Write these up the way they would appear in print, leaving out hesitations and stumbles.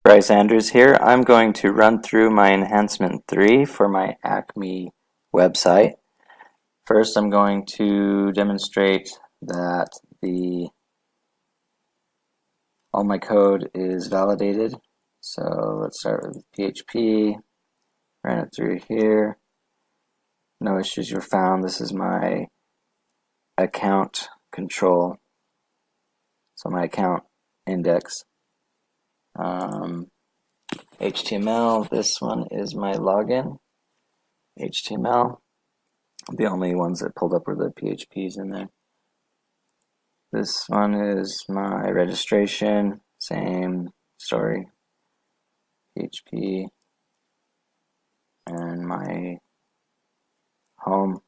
Bryce Andrews here. I'm going to run through my enhancement 3 for my Acme website. First, I'm going to demonstrate that all my code is validated. So let's start with PHP, run it through here. No issues were found. This is my account control, so my account index. HTML, this one is my login. HTML, the only ones that pulled up were the PHPs in there. This one is my registration, same story, PHP, and my home,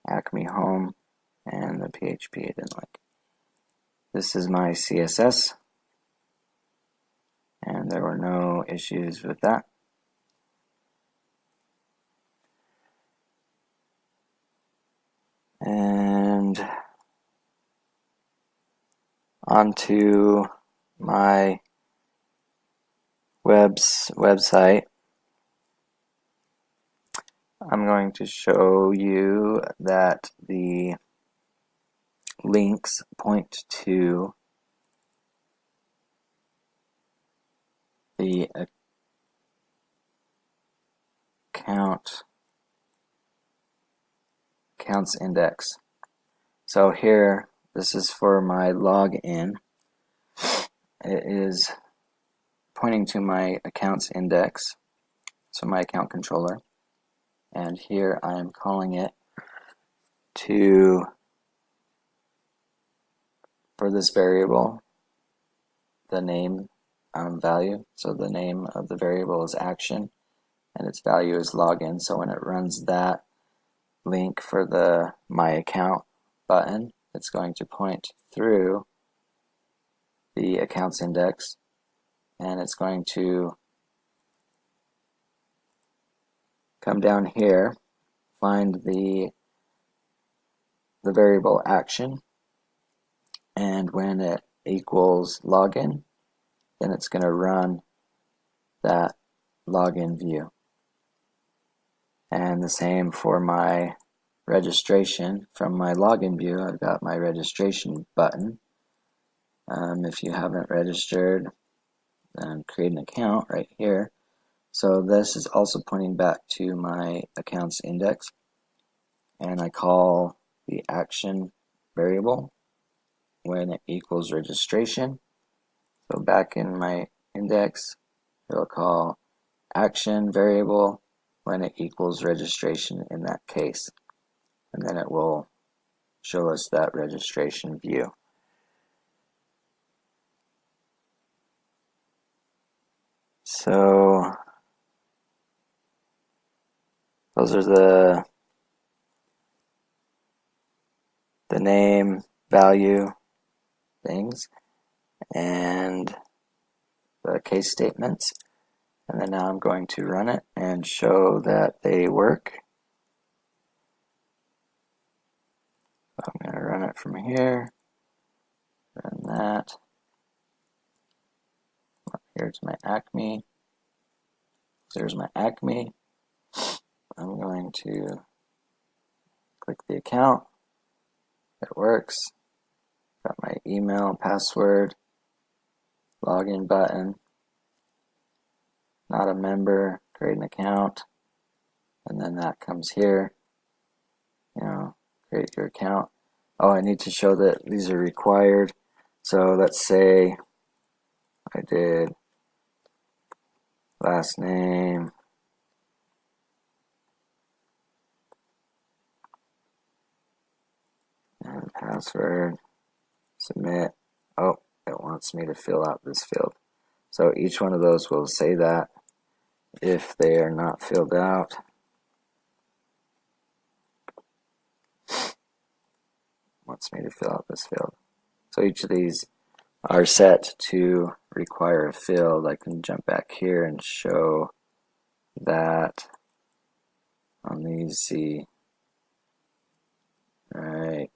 Acme home, and the PHP I didn't like. This is my CSS, and there were no issues with that. And onto my website. I'm going to show you that the links point to the accounts index. So here, this is for my login. It is pointing to my accounts index, so my account controller. And here I am calling it for this variable, the name value. So the name of the variable is action, and its value is login. So when it runs that link for the My Account button, it's going to point through the accounts index, and it's going to come down here, find the variable action, and when it equals login, then it's going to run that login view. And the same for my registration. From my login view, I've got my registration button. If you haven't registered, then create an account right here. So this is also pointing back to my accounts index, and I call the action variable when it equals registration. So back in my index, it'll call action variable when it equals registration in that case, and then it will show us that registration view. So those are the name, value things, and the case statements. And then now I'm going to run it and show that they work. I'm going to run it from here, run that, up here to my Acme. There's my Acme. I'm going to click the account. It works. Got my email, password, login button, not a member, create an account, and then that comes here, create your account. Oh, I need to show that these are required. So let's say I did last name, and password, submit. Oh, it wants me to fill out this field. So each one of those will say that if they are not filled out. Wants me to fill out this field. So each of these are set to require a field. I can jump back here and show that on these. See, right,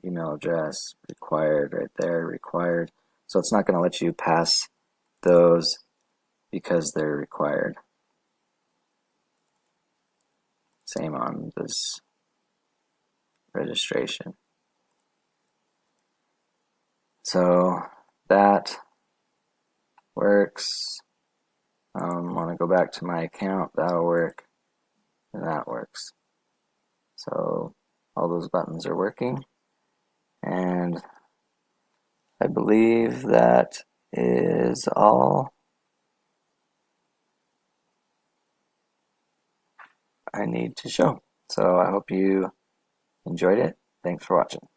email address required right there, required. So it's not going to let you pass those because they're required. Same on this registration. So that works. Want to go back to my account, that'll work, and that works. So all those buttons are working, and I believe that is all I need to show. So I hope you enjoyed it. Thanks for watching.